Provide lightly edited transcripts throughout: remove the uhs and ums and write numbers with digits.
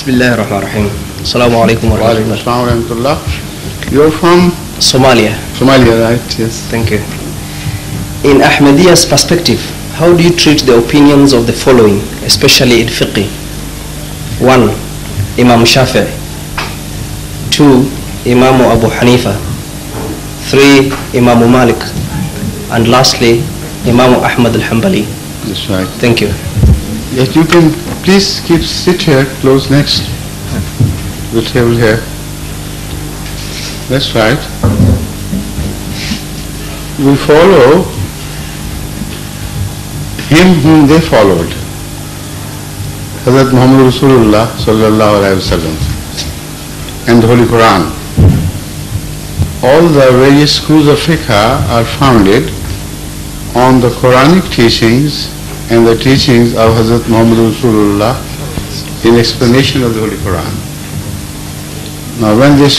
Bismillahirrahmanirrahim. Assalamu alaikum wa rahmatullah. You're from Somalia. Somalia, right? Yes. Thank you. In Ahmadiyya's perspective, how do you treat the opinions of the following, especially in fiqh? 1. Imam Shafi'i. 2. Imam Abu Hanifa. 3. Imam Malik. And lastly, Imam Ahmad al-Hanbali. That's right. Thank you. Yes, you can please sit here, close next the table here. That's right. We follow him whom they followed, Hazrat Muhammad Rasulullah sallallahu alaihi wasallam, and the Holy Qur'an. All the various schools of fiqh are founded on the Quranic teachings and the teachings of Hazrat Muhammad Rasulullah in explanation of the Holy Quran. Now when these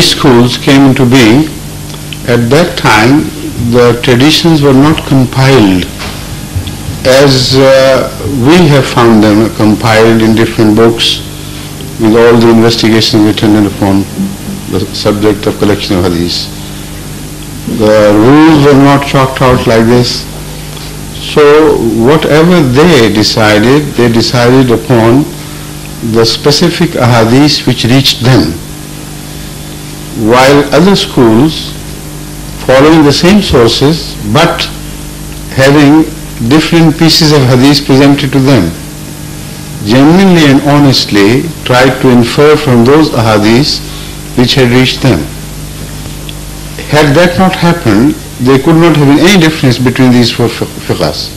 schools came into being, at that time the traditions were not compiled as we have found them compiled in different books with all the investigations written upon the subject of collection of hadith. The rules were not chalked out like this. So whatever they decided upon the specific ahadith which reached them, while other schools following the same sources but having different pieces of hadith presented to them, genuinely and honestly tried to infer from those ahadith which had reached them. Had that not happened, there could not have been any difference between these four fiqhs.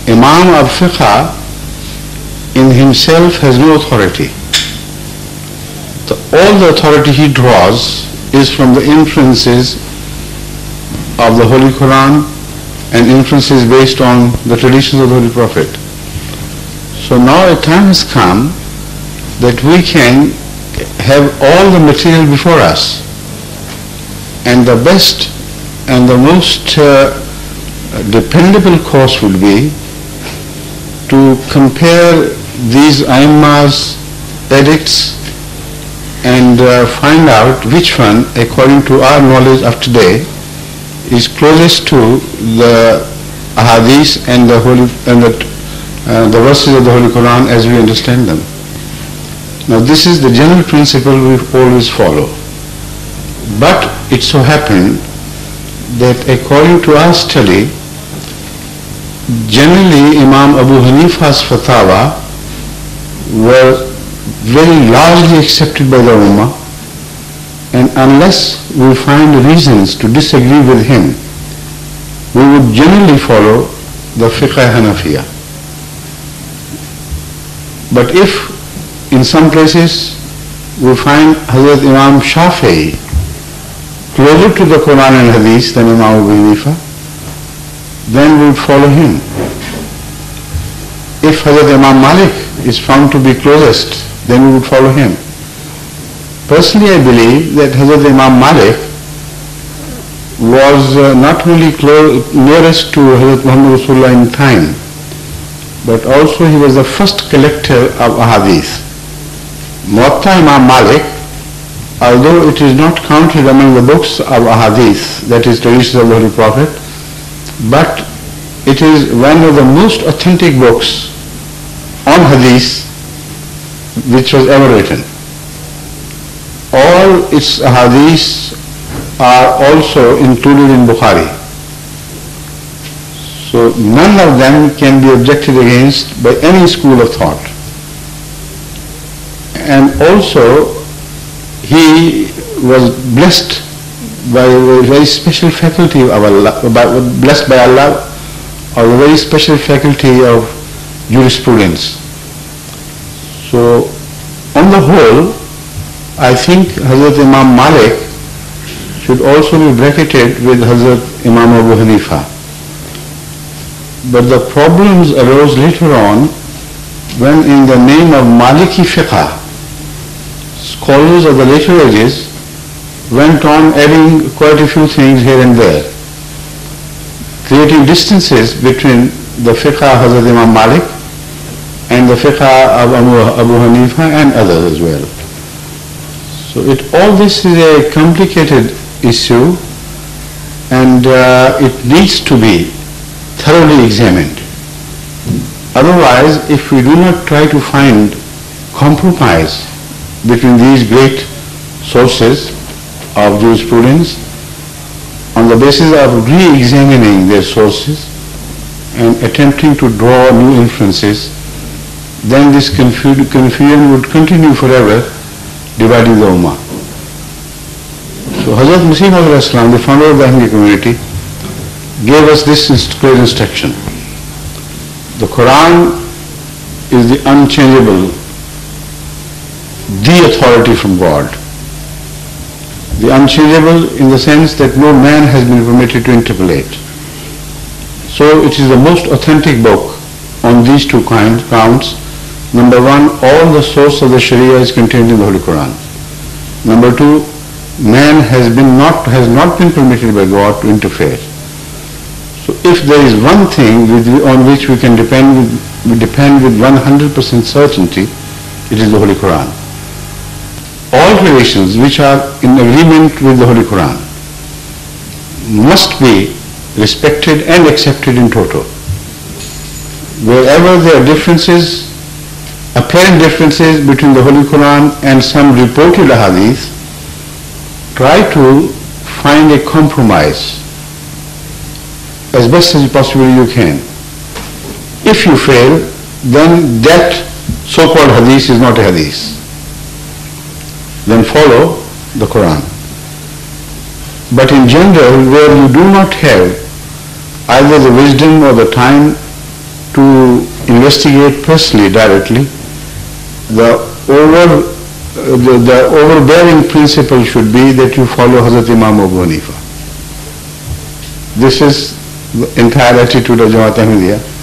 Imam al-Fiqh in himself has no authority. All the authority he draws is from the inferences of the Holy Quran and inferences based on the traditions of the Holy Prophet. So now a time has come that we can have all the material before us. And the best and the most dependable course would be to compare these Aimma's edicts and find out which one, according to our knowledge of today, is closest to the ahadith and the verses of the Holy Quran as we understand them. Now this is the general principle we always follow. But it so happened that according to our study, generally Imam Abu Hanifa's fatwa were very largely accepted by the Ummah, and unless we find reasons to disagree with him, we would generally follow the Fiqh Hanafiya. But if in some places we find Hazrat Imam Shafi'i closer to the Quran and Hadith than Imam Abu Hanifa, then we would follow him. If Hazrat Imam Malik is found to be closest, then we would follow him. Personally, I believe that Hazrat Imam Malik was not only nearest to Hazrat Muhammad Rasulullah in time, but also he was the first collector of ahadith. Muwatta Imam Malik, although it is not counted among the books of ahadith, that is traditions of the Holy Prophet, but it is one of the most authentic books on hadith which was ever written. All its ahadith are also included in Bukhari. So none of them can be objected against by any school of thought. And also he was blessed by a very special faculty of Allah, blessed by Allah, or a very special faculty of jurisprudence. So on the whole, I think Hazrat Imam Malik should also be bracketed with Hazrat Imam Abu Hanifa. But the problems arose later on when in the name of Maliki Fiqh, scholars of the later ages went on adding quite a few things here and there, creating distances between the fiqh of Hazrat Imam Malik and the fiqh of Abu Hanifa and others as well. So all this is a complicated issue, and it needs to be thoroughly examined. Otherwise, if we do not try to find compromise between these great sources of jurisprudence on the basis of re-examining their sources and attempting to draw new inferences, then this confusion would continue forever, dividing the Ummah. So Hazrat Masih Maud Islam, the founder of the Ahmadiyya community, gave us this clear instruction. The Qur'an is the unchangeable, the authority from God. The unchangeable in the sense that no man has been permitted to interpolate. So it is the most authentic book on these two counts. Number one, all the source of the Sharia is contained in the Holy Qur'an. Number two, man has not been permitted by God to interfere. So if there is one thing on which we can depend with 100% certainty, it is the Holy Qur'an. All traditions which are in agreement with the Holy Qur'an must be respected and accepted in toto. Wherever there are differences, apparent differences between the Holy Qur'an and some reported hadith, try to find a compromise as best as possibly you can. If you fail, then that so-called hadith is not a hadith. Then follow the Qur'an. But in general, where you do not have either the wisdom or the time to investigate personally directly, the overbearing principle should be that you follow Hazrat Imam Abu Hanifa. This is the entire attitude of Jamma'at Ahmadiyya.